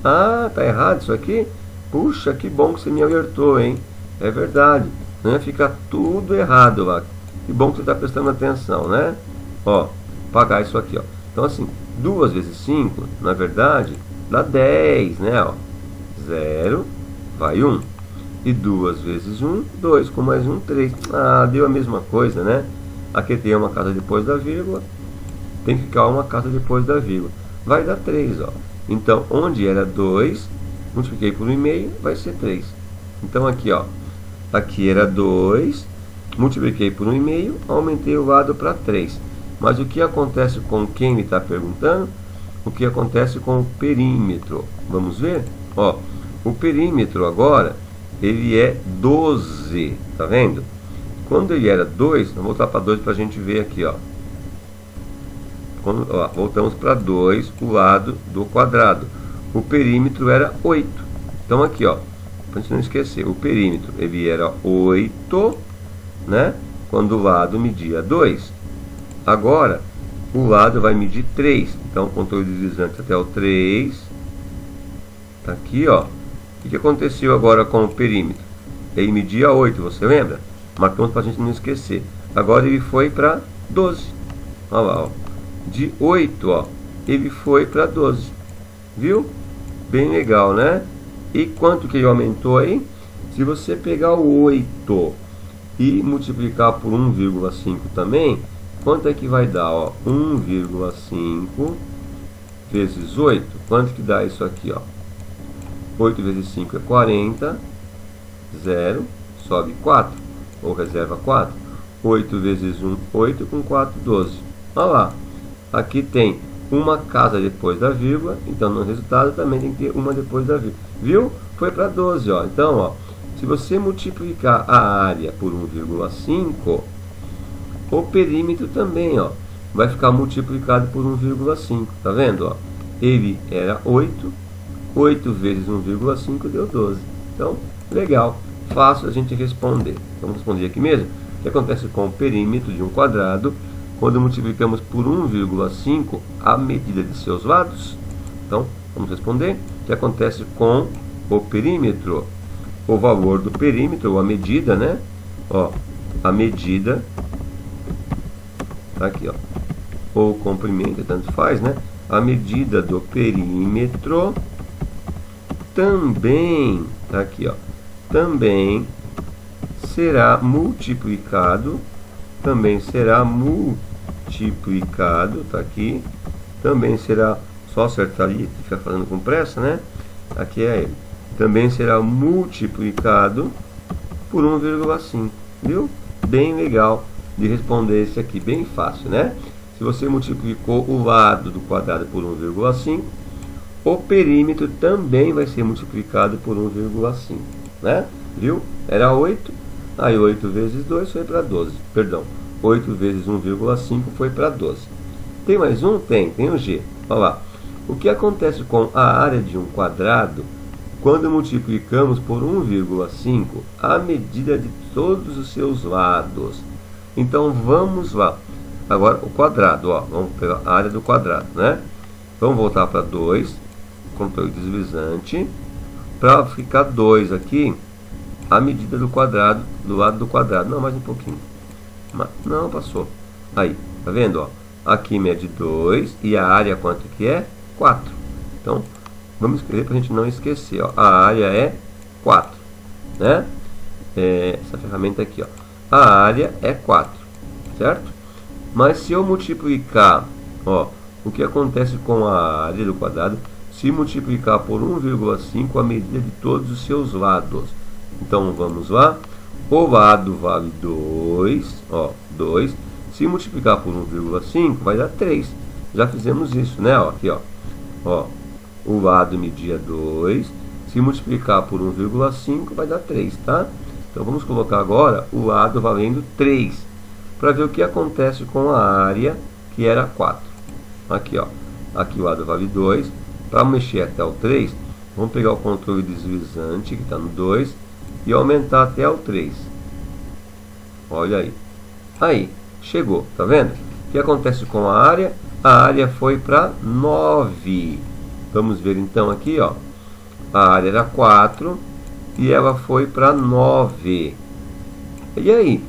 [SPEAKER 1] Ah, tá errado isso aqui? Puxa, que bom que você me alertou, hein? É verdade, né? Fica tudo errado lá. Que bom que você está prestando atenção, né? Ó, pagar isso aqui, ó. Então, assim, 2 vezes 5, na verdade, dá 10, né? Ó, 0, vai 1. E 2 vezes 1, 2, com mais 1, 3. Ah, deu a mesma coisa, né? Aqui tem uma casa depois da vírgula, tem que ficar uma casa depois da vírgula. Vai dar 3, ó. Então, onde era 2, multipliquei por 1,5, vai ser 3. Então, aqui, ó. Aqui era 2, multipliquei por 1,5, aumentei o lado para 3. Mas o que acontece com quem me está perguntando? O que acontece com o perímetro? Vamos ver? Ó, o perímetro agora, ele é 12, tá vendo? Quando ele era 2, vamos voltar para 2 para a gente ver aqui, ó. Ó, voltamos para 2, o lado do quadrado. O perímetro era 8. Então aqui, ó, para a gente não esquecer, o perímetro ele era 8, né? Quando o lado media 2. Agora, o lado vai medir 3. Então, controle deslizante até o 3. Tá aqui, ó. O que aconteceu agora com o perímetro? Ele media 8, você lembra? Marcamos para a gente não esquecer. Agora ele foi para 12. Olha lá, ó. De 8, ó, ele foi para 12. Viu? Bem legal, né? E quanto que ele aumentou aí? Se você pegar o 8 e multiplicar por 1,5 também, quanto é que vai dar? Ó, 1,5 vezes 8. Quanto que dá isso aqui? Ó? 8 vezes 5 é 40. 0, sobe 4. Ou reserva 4. 8 vezes 1, 8. Com 4, 12. Olha lá. Aqui tem uma casa depois da vírgula. Então, no resultado também tem que ter uma depois da vírgula. Viu? Foi para 12. Ó. Então, ó, se você multiplicar a área por 1,5, o perímetro também, ó, vai ficar multiplicado por 1,5. Tá vendo? Ó? Ele era 8. 8 vezes 1,5 deu 12. Então, legal. Fácil a gente responder. Vamos responder aqui mesmo. O que acontece com o perímetro de um quadrado quando multiplicamos por 1,5 a medida de seus lados? Então, vamos responder. O que acontece com o perímetro? O valor do perímetro, ou a medida, né? Ó, a medida, tá aqui, ó. Ou comprimento, tanto faz, né? A medida do perímetro também, tá aqui, ó. Também será multiplicado. Também será multiplicado, tá aqui. Também será, só acertar ali, ficar falando com pressa, né? Aqui é ele. Também será multiplicado por 1,5, viu? Bem legal de responder esse aqui, bem fácil, né? Se você multiplicou o lado do quadrado por 1,5, o perímetro também vai ser multiplicado por 1,5, né? Viu? Era 8, aí 8 vezes 2 foi para 12, perdão, 8 vezes 1,5 foi para 12. Tem mais um? Tem o G. Olha lá. O que acontece com a área de um quadrado quando multiplicamos por 1,5 a medida de todos os seus lados? Então vamos lá. Agora o quadrado, ó, vamos pegar a área do quadrado, né? Vamos voltar para 2, controle deslizante, para ficar 2 aqui, a medida do quadrado, do lado do quadrado. Não, mais um pouquinho. Não, passou. Aí, tá vendo, ó? Aqui mede 2 e a área quanto que é? 4. Então, vamos escrever para a gente não esquecer, ó. A área é 4, né? Essa ferramenta aqui, ó. A área é 4, certo? Mas se eu multiplicar, ó, o que acontece com a área do quadrado se multiplicar por 1,5 a medida de todos os seus lados? Então, vamos lá. O lado vale 2, ó, 2. Se multiplicar por 1,5 vai dar 3. Já fizemos isso, né? Ó, aqui, ó. Ó, o lado media 2. Se multiplicar por 1,5 vai dar 3, tá? Então, vamos colocar agora o lado valendo 3. Para ver o que acontece com a área, que era 4. Aqui, ó. Aqui o lado vale 2. Para mexer até o 3, vamos pegar o controle deslizante, que está no 2, e aumentar até o 3. Olha aí. Aí, chegou, tá vendo? O que acontece com a área? A área foi para 9. Vamos ver então aqui, ó. A área era 4 e ela foi para 9. E aí?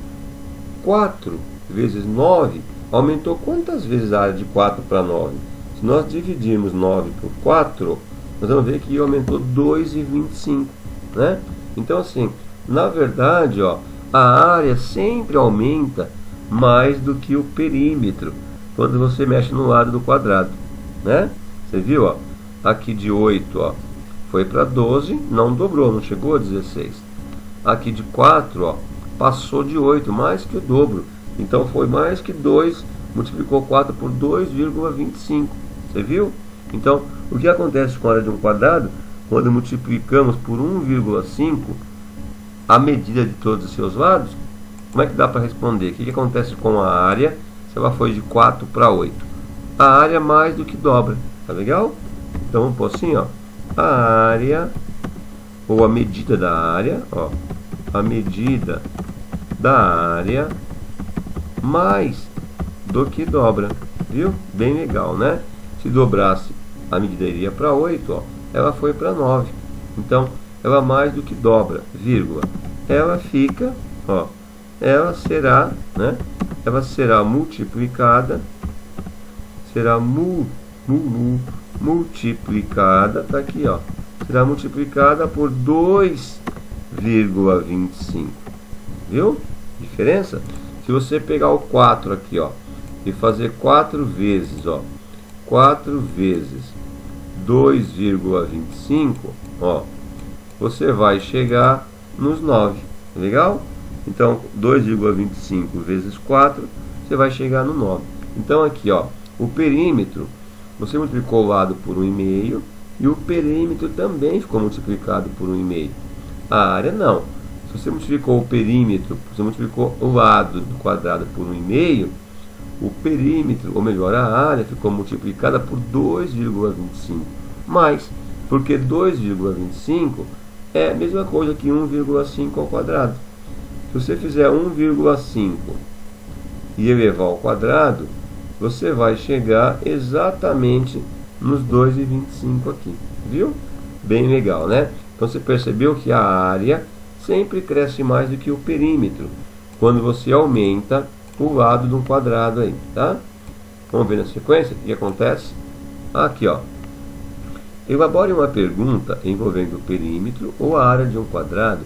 [SPEAKER 1] 4 vezes 9 aumentou quantas vezes a área de 4 para 9? Se nós dividirmos 9 por 4, nós vamos ver que aumentou 2,25, né? Então, assim, na verdade, ó, a área sempre aumenta mais do que o perímetro quando você mexe no lado do quadrado, né? Você viu, ó? Aqui de 8, ó, foi para 12, não dobrou, não chegou a 16. Aqui de 4, ó, passou de 8, mais que o dobro. Então, foi mais que 2, multiplicou 4 por 2,25. Você viu? Então, o que acontece com a área de um quadrado quando multiplicamos por 1,5 a medida de todos os seus lados? Como é que dá para responder? O que acontece com a área se ela foi de 4 para 8? A área mais do que dobra. Tá legal? Então, vamos pôr assim, ó. A área ou a medida da área, ó, a medida da área mais do que dobra, viu? Bem legal, né? Se dobrasse, a medida iria para 8, ó, ela foi para 9. Então, ela mais do que dobra, vírgula. Ela fica, ó, ela será, né? Ela será multiplicada, será multiplicada, tá aqui, ó. Será multiplicada por 2,25. Viu? Diferença? Se você pegar o 4 aqui, ó, e fazer 4 vezes, ó, 4 vezes 2,25, ó, você vai chegar nos 9. Legal? Então, 2,25 vezes 4, você vai chegar no 9. Então, aqui, ó, o perímetro, você multiplicou o lado por 1,5 e o perímetro também ficou multiplicado por 1,5. A área não. Se você multiplicou o perímetro, você multiplicou o lado do quadrado por 1,5, o perímetro, ou melhor, a área ficou multiplicada por 2,25. Mas, porque 2,25 é a mesma coisa que 1,5 ao quadrado. Se você fizer 1,5 e elevar ao quadrado, você vai chegar exatamente nos 2,25 aqui. Viu? Bem legal, né? Então você percebeu que a área sempre cresce mais do que o perímetro quando você aumenta o lado de um quadrado aí, tá? Vamos ver na sequência o que acontece? Aqui, ó. Elabore uma pergunta envolvendo o perímetro ou a área de um quadrado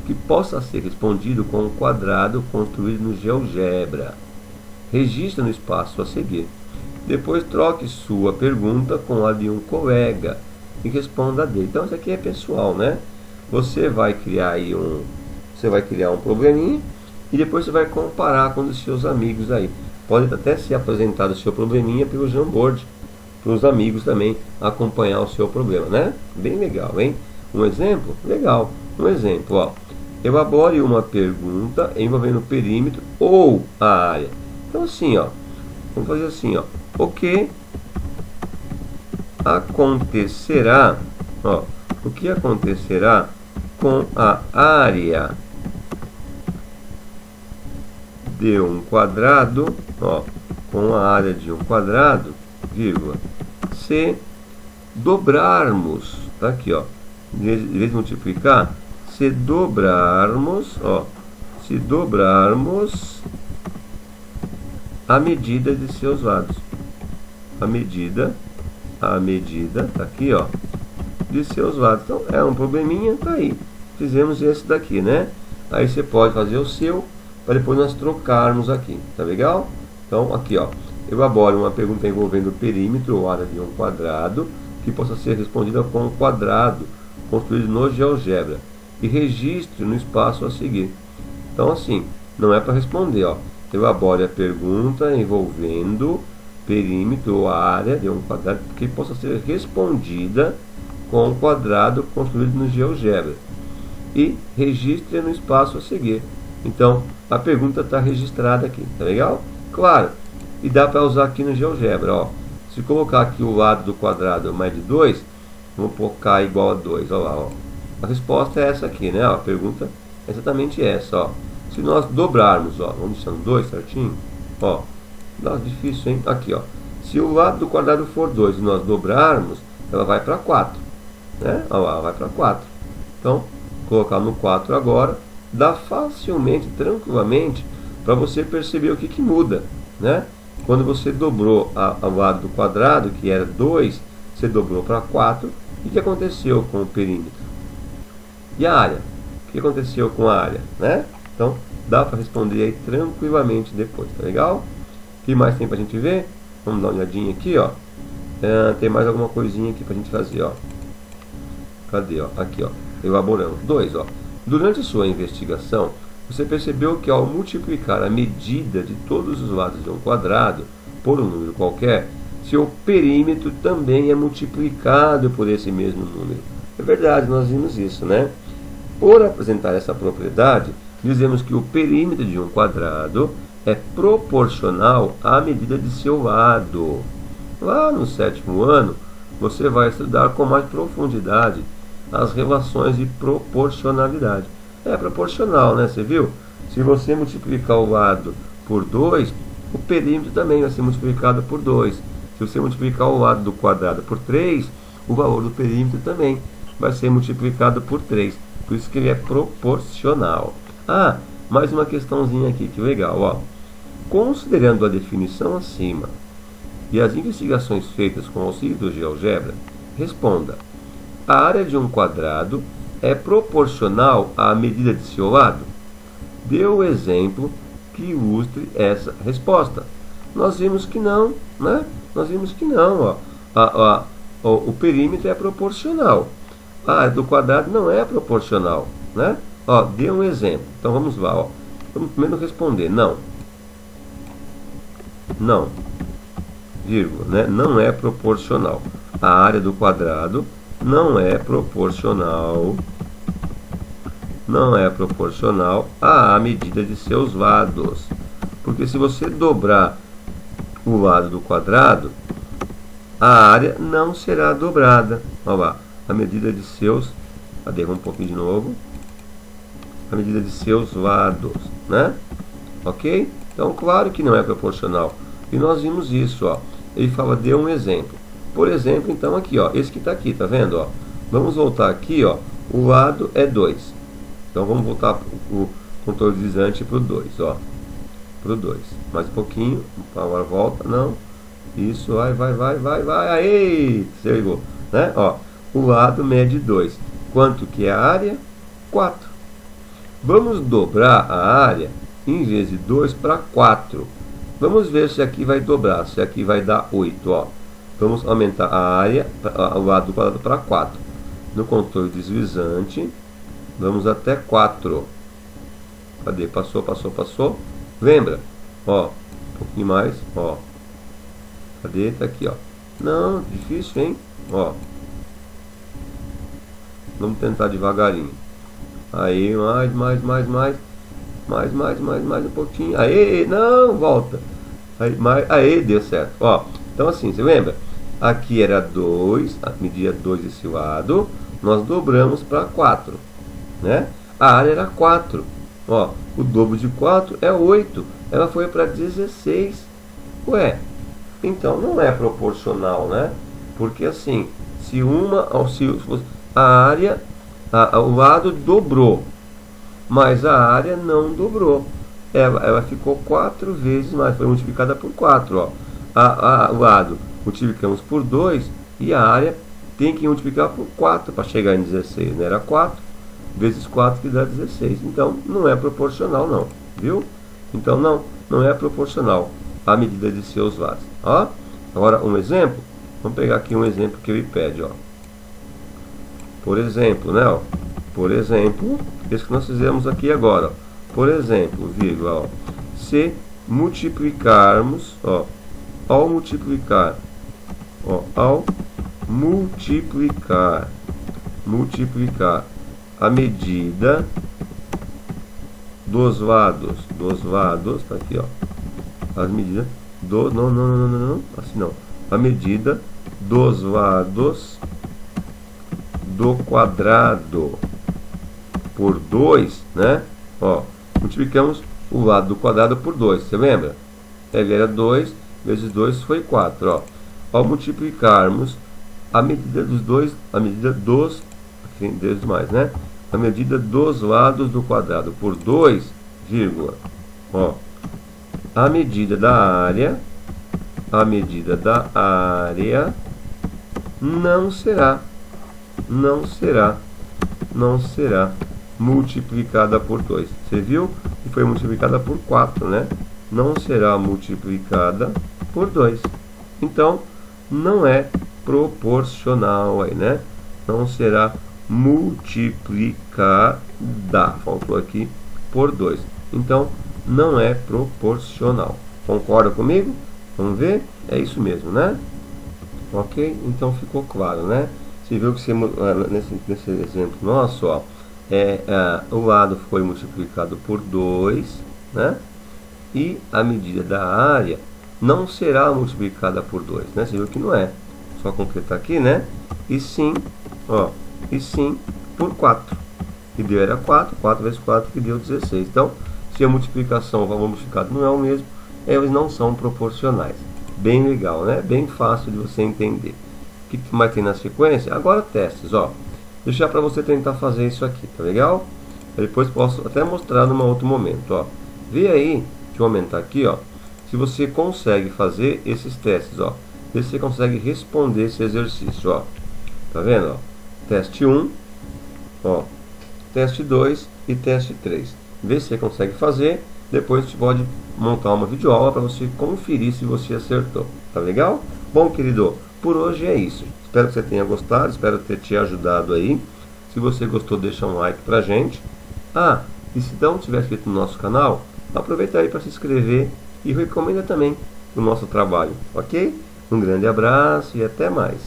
[SPEAKER 1] que possa ser respondido com um quadrado construído no GeoGebra. Registre no espaço a seguir. Depois troque sua pergunta com a de um colega e responda a dele. Então isso aqui é pessoal, né? Você vai criar aí um probleminha e depois você vai comparar com os seus amigos aí. Pode até ser apresentado o seu probleminha pelo Jamboard, para os amigos também acompanhar o seu problema, né? Bem legal, hein? Um exemplo? Legal. Um exemplo, ó. Elabore uma pergunta envolvendo o perímetro ou a área. Então assim, ó. Vamos fazer assim, ó. O que acontecerá, ó, o que acontecerá com a área de um quadrado, ó, com a área de um quadrado, vírgula, se dobrarmos, tá aqui, ó, em vez de multiplicar, se dobrarmos, ó, se dobrarmos a medida de seus lados, a medida, tá aqui, ó, de seus lados. Então é um probleminha, tá aí. Fizemos esse daqui, né? Aí você pode fazer o seu para depois nós trocarmos aqui, tá legal? Então aqui, ó, elabore uma pergunta envolvendo o perímetro ou área de um quadrado que possa ser respondida com um quadrado construído no GeoGebra e registre no espaço a seguir. Então assim, não é para responder, ó. Elabore a pergunta envolvendo perímetro ou área de um quadrado que possa ser respondida com um quadrado construído no GeoGebra e registre no espaço a seguir. Então, a pergunta está registrada aqui, tá legal? Claro, e dá para usar aqui no GeoGebra, ó. Se colocar aqui o lado do quadrado mais de 2, vamos colocar igual a 2, ó lá, ó. A resposta é essa aqui, né? Ó, a pergunta é exatamente essa, ó. Se nós dobrarmos, ó, vamos deixar no 2 certinho, ó. Nossa, difícil, hein? Aqui, ó. Se o lado do quadrado for 2 e nós dobrarmos, ela vai para 4, né? Ó lá, vai para 4. Então, colocar no 4 agora, dá facilmente, tranquilamente, para você perceber o que muda, né? Quando você dobrou o lado do quadrado, que era 2, você dobrou para 4, e o que aconteceu com o perímetro? E a área? O que aconteceu com a área, né? Então, dá para responder aí tranquilamente depois, tá legal? O que mais tem para a gente ver? Vamos dar uma olhadinha aqui, ó. Tem mais alguma coisinha aqui para a gente fazer, ó. Cadê, ó? Aqui, ó. Elaboramos. 2, ó. Durante sua investigação, você percebeu que ao multiplicar a medida de todos os lados de um quadrado por um número qualquer, seu perímetro também é multiplicado por esse mesmo número. É verdade, nós vimos isso, né? Por apresentar essa propriedade, dizemos que o perímetro de um quadrado é proporcional à medida de seu lado. Lá no 7º ano, você vai estudar com mais profundidade as relações de proporcionalidade. É proporcional, né? Você viu? Se você multiplicar o lado por 2, o perímetro também vai ser multiplicado por 2. Se você multiplicar o lado do quadrado por 3, o valor do perímetro também vai ser multiplicado por 3. Por isso que ele é proporcional. Ah, mais uma questãozinha aqui, que legal, ó. Considerando a definição acima e as investigações feitas com auxílio do GeoGebra, responda: a área de um quadrado é proporcional à medida de seu lado? Dê o exemplo que ilustre essa resposta. Nós vimos que não, né? Nós vimos que não, ó. O perímetro é proporcional. A área do quadrado não é proporcional, né? Ó, dê um exemplo. Então vamos lá, ó. Vamos primeiro responder não. Não, vírgula, né? Não é proporcional. A área do quadrado não é proporcional. Não é proporcional à medida de seus lados. Porque se você dobrar o lado do quadrado, a área não será dobrada. Olha lá, a medida de seus... Cadê? Um pouquinho de novo. A medida de seus lados, né? Ok? Então, claro que não é proporcional. E nós vimos isso, ó. Ele fala, dê um exemplo. Por exemplo, então, aqui, ó. Esse que está aqui, tá vendo, ó? Vamos voltar aqui, ó. O lado é 2. Então, vamos voltar o controle deslizante para o 2, ó. Para o 2. Mais um pouquinho. Agora volta, não. Isso, vai. Aê! Você ligou, né? Ó, o lado mede 2. Quanto que é a área? 4. Vamos dobrar a área, em vez de 2, para 4. Vamos ver se aqui vai dobrar, se aqui vai dar 8, ó. Vamos aumentar a área, o lado do quadrado para 4. No controle deslizante, vamos até 4. Cadê? Passou. Lembra? Ó, um pouquinho mais, ó. Cadê? Tá aqui, ó. Não, difícil, hein? Ó. Vamos tentar devagarinho. Aí, mais um pouquinho. Aí, não, volta. Aí, deu certo. Ó, então assim, você lembra? Aqui era 2, media 2 desse lado. Nós dobramos para 4, né? A área era 4. Ó, o dobro de 4 é 8. Ela foi para 16. Ué, então não é proporcional, né? Porque assim, se a área, o lado dobrou, mas a área não dobrou. Ela ficou 4 vezes mais, foi multiplicada por 4. Ó. O lado multiplicamos por 2 e a área tem que multiplicar por 4 para chegar em 16. Né? Era 4 vezes 4 que dá 16. Então não é proporcional não, viu? Então não é proporcional à medida de seus lados. Ó. Agora um exemplo, vamos pegar aqui um exemplo que ele pede. Ó. Por exemplo, né? Ó. Por exemplo, esse que nós fizemos aqui agora. Ó. Por exemplo, vírgula, ó, se multiplicarmos, ó, ao multiplicar a medida dos lados, tá aqui, ó, as medidas não, assim não, a medida dos lados do quadrado por 2, né? Ó, multiplicamos o lado do quadrado por 2, você lembra? Ele era 2 vezes 2 foi 4, ó. Ao multiplicarmos a medida dos dois, a medida dos, mais, né? A medida dos lados do quadrado por 2, vírgula, ó. A medida da área não será multiplicada por 2. Você viu? E foi multiplicada por 4, né? Não será multiplicada por 2. Então, não é proporcional aí, né? Não será multiplicada, faltou aqui, por 2. Então, não é proporcional. Concorda comigo? Vamos ver? É isso mesmo, né? Ok? Então, ficou claro, né? Você viu que nesse exemplo nosso, ó, o lado foi multiplicado por 2, né? E a medida da área não será multiplicada por 2, né? Você viu que não é. Só completar aqui, né? E sim, ó, e sim por 4. Que deu era 4, 4 vezes 4 que deu 16. Então, se a multiplicação, o valor multiplicado não é o mesmo, eles não são proporcionais. Bem legal, né? Bem fácil de você entender. O que mais tem na sequência? Agora testes, ó. Deixar para você tentar fazer isso aqui, tá legal? Eu depois posso até mostrar num outro momento, ó. Vê aí, deixa eu aumentar aqui, ó. Se você consegue fazer esses testes, ó. Vê se você consegue responder esse exercício, ó. Tá vendo, ó? Teste 1, ó. Teste 2 e teste 3. Vê se você consegue fazer. Depois você pode montar uma videoaula para você conferir se você acertou. Tá legal? Bom, querido, por hoje é isso. Espero que você tenha gostado, espero ter te ajudado aí. Se você gostou, deixa um like pra gente. Ah, e se não tiver inscrito no nosso canal, aproveita aí para se inscrever e recomenda também o nosso trabalho, ok? Um grande abraço e até mais.